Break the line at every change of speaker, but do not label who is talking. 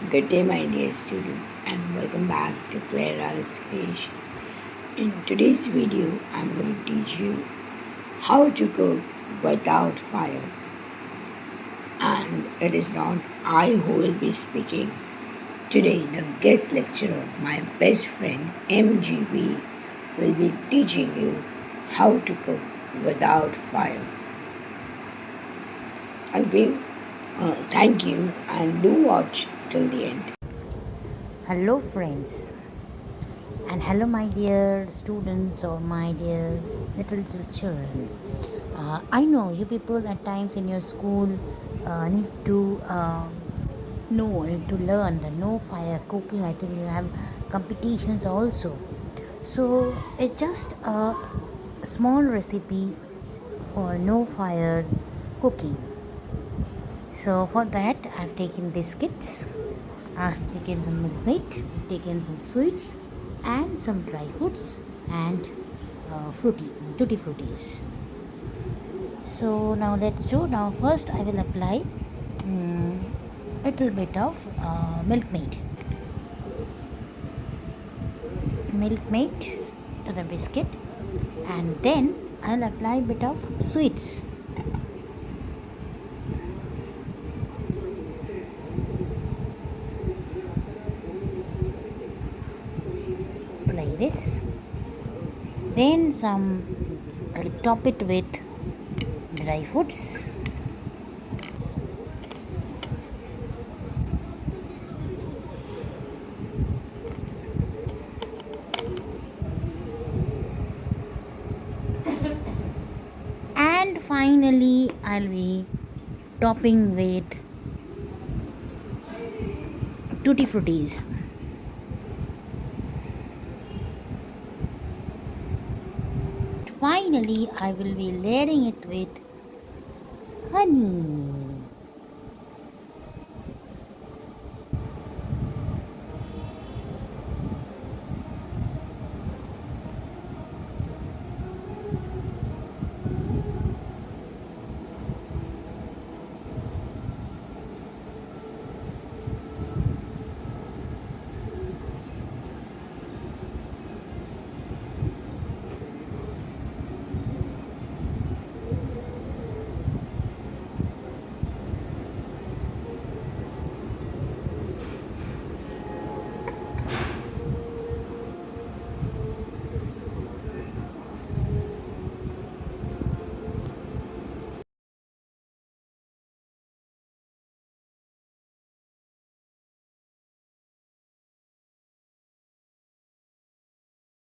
Good day, my dear students, and welcome back to Clara's Creation. In today's video, I'm going to teach you how to cook without fire. And it is not I who will be speaking. Today, the guest lecturer, my best friend MGB, will be teaching you how to cook without fire. Okay, thank you, and do watch till the end.
Hello friends, and hello my dear students or my dear little children. I know you people at times in your school need to need to learn the no fire cooking. I think you have competitions also. So it's just a small recipe for no fire cooking. So for that I've taken biscuits, I've taken some milk maid, taken some sweets and some dry fruits and tutti fruities. So now let's do. Now first I will apply little bit of milk maid to the biscuit, and then I'll apply bit of sweets. Like this. Then I'll top it with dry fruits. And finally I'll be topping with tutti fruities. Finally I will be layering it with honey.